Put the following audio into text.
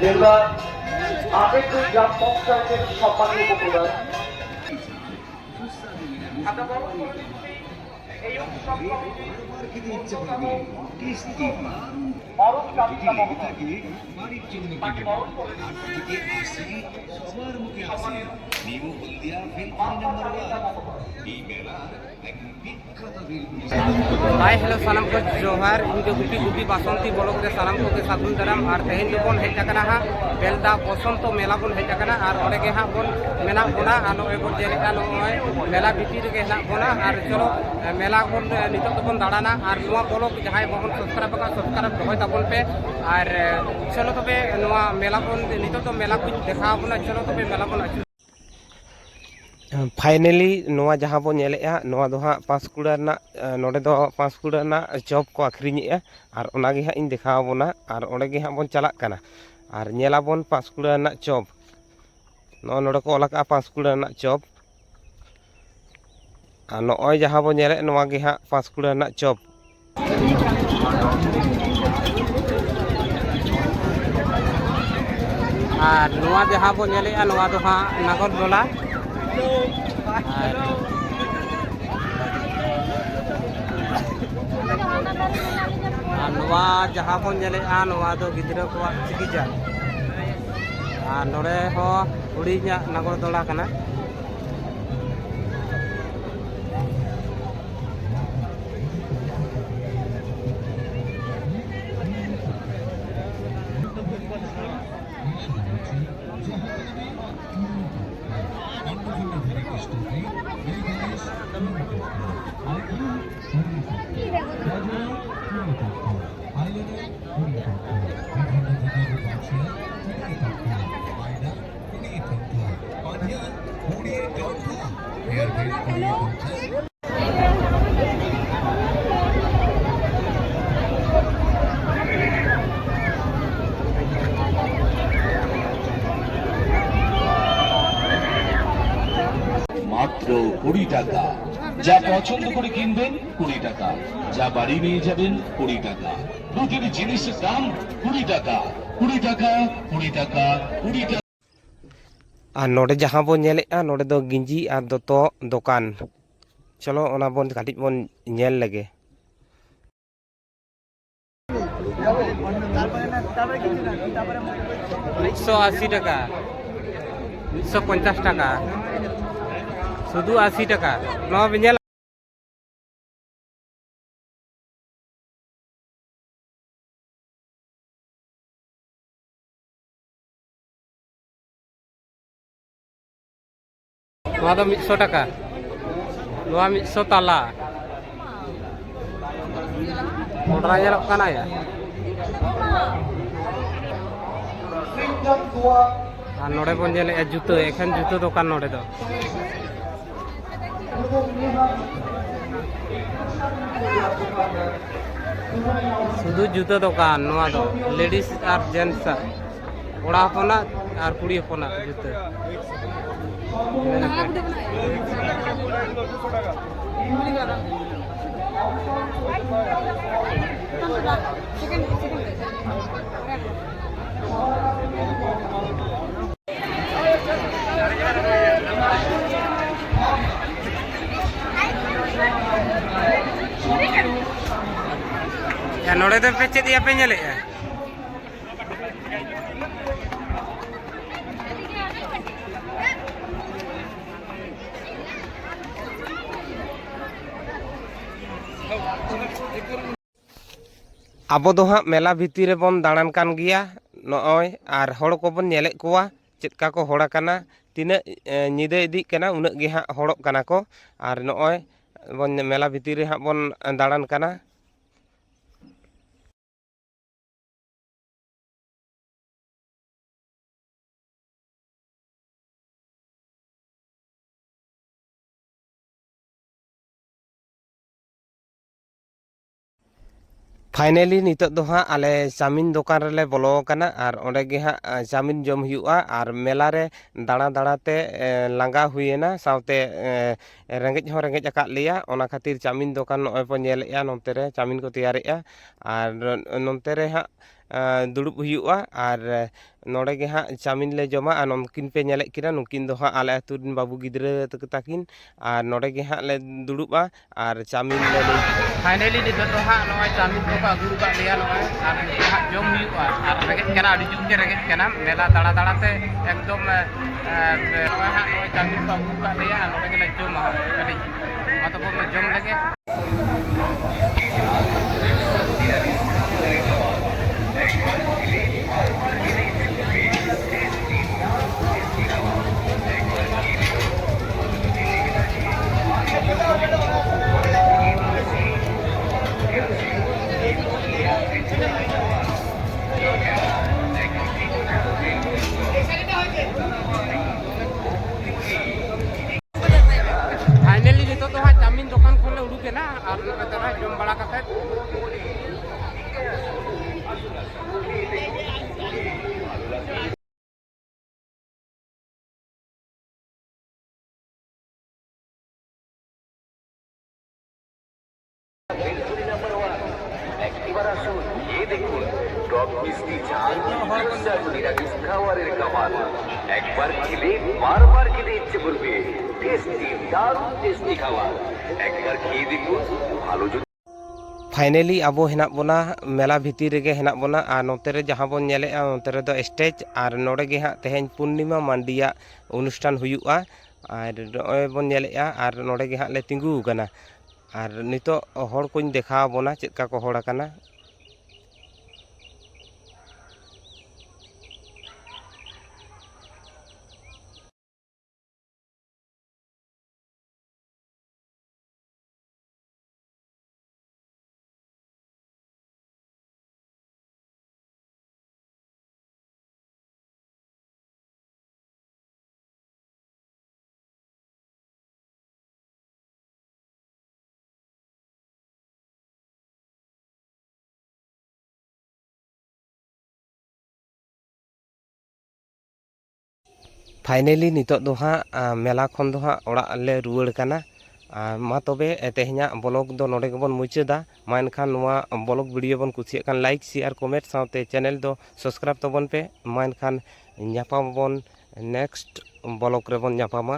এবার আবেদপুর গ্রাম পঞ্চায়েতের সম্মানীয় উপপ্রধান এই উৎসব हाय हेलो सालाम को जोहार इनके गुटी गुटी बासंती ब्लॉक रे सालाम को के सागुन दाराम और तेहेन जो बन हेज आकना हा बेलदा बसंत मेला बन हेज आकना और ओडे के हा बन मेना बोना आ नो एबो जेलेका नय मेला भीतर के हेना बोना और चलो मेला बन नितो तो बन दाड़ाना और नोआ ब्लॉक जहाय बहन सब्सक्राइब दोहय ताबन पे और चलो तबे नोआ मेला बन नितो तो मेला को देखा बना चलो तबे मेला बन फाइनली नोआ जहाँ बो नेलेआ नोआ दो हाँ पाँचकुड़ा नोडे दो पाँचकुड़ा चॉप को आखिरीñेआ और ओनागे हाँ इन देखा बोना और ओंडे गे हाँ बोन चलाक काना और नेला बोन पाँचकुड़ा चॉप नो नोडे को ओला का पाँचकुड़ा चॉप और नॉय जहाँ बो नेले नोआ गे हाँ पाँचकुड़ा चॉप और नोआ जहाँ बो नेलेआ नोआ दो हाँ नागरदोला नोआ जहाँ बन नेलेआ नोआ दो गिद्रा को चिकित्सा और नोड़े हो हुडीña नागरदोला कना মাত্র 20 টাকা যা পছন্দ করে কিনবেন 20 টাকা যা বাড়ি নিয়ে যাবেন 20 টাকা প্রতিটি জিনিসের দাম 20 টাকা 20 টাকা 20 টাকা 20 টাকা और नोडे जहाँ बो नेलेआ नोडे दो गिंजी और दोतो दुकान चलो ओना बोन काटिज बोन नेल लगे 180 টাকা 150 টাকা শুধু 80 টাকা নো বিনেল नोआ दो 100 টাকা नोआ 100 ताला मोटरा nyelok kana ya আর नोडे बन नेले जुतो एखन जुतो दुकान नोडे दो शुधु जुतो दुकान नोआ दो लेडीज और जेंट्स कोड़ा हपना और कुड़ी हपना जुतो ya nore do pe chet ya pe nyele'a अब दो हाँ मेला भीतर रे बन दाड़ान कान गया नॉय और हड़ को बन नेले कोवा चेदका को हड़ा काना तीना निदे इदी काना उनक गे हाँ हड़क काना को और नॉय बन मेला भीतर रे हाँ बन दाड़ान काना फाइनली नितो दो हाँ आले चाउमिन दुकान रेले बोलो काना और ओंडे गे हाँ चाउमिन जम हुआ और मेला रे दाड़ा दाड़ाते लांगा हुएना सावते रेंगेज हो रेंगेज आकाद लिया ओना खातिर चाउमिन दुकान नॉय पो नेलेआ नोंते रे चाउमिन को तैयारेआ और नोंते रे हाँ दुड़ुब हुआ और नोड़े गे हाँ चाउमिन ले जमा और नमकिन पे नेले किना नुकिन दो हाँ आले आतु रिन बाबू गिद्रा ताकिन और नोड़े गे हाँ ले दुड़ुबा और चाउमिन ले फाइनली नितो तो हाँ नोय चाउमिन को अगु का लिया नोय और हाँ जम हुआ और रेगेज कना अडी जुग के रेगेज कना मेला दाड़ा दाड़ा ते एकदम नोय हाँ नोय चाउमिन को अगु का लिया नोड़े गे ले जम हाँ कड़ी मतलब वो जम लगे फाइनली नितो तो हाँ चाउमिन दुकान खोले उड़ूके ना और तरह जम बड़ा कते একবার খেলে বারবার খেতে ইচ্ছে করবে টেস্টি দারুণ টেস্টি খাবার একবার খেয়ে দেখুন ভালো যদি फाइनली अब हेना बोना मेला भितर रेगे हेना बोना और नोते रे जहाँ बन नेले नोते रे दो स्टेज और नोड़े गे हाँ तेहेन पूर्णिमा मांडिया अनुष्ठान हुआ और नोय बन नेले और नोड़े गे हाँ ले तिंगू कना और नितो हर कोइन देखा बोना चेदका को हड़ कना फाइनली नितो दो हाँ मेला खन दो हाँ ओड़ा ले रुआड़ कना मा तबे तेहेना ब्लॉग दो नोडे गेबन मुचादा मा एनखान नोआ ब्लॉग वीडियो बन कुसियान खान लाइक शेयर कमेंट साथे चैनल दो सब्सक्राइब तबन पे मा एनखान न्यापाम बन नेक्स्ट ब्लॉग रे बन न्यापामा।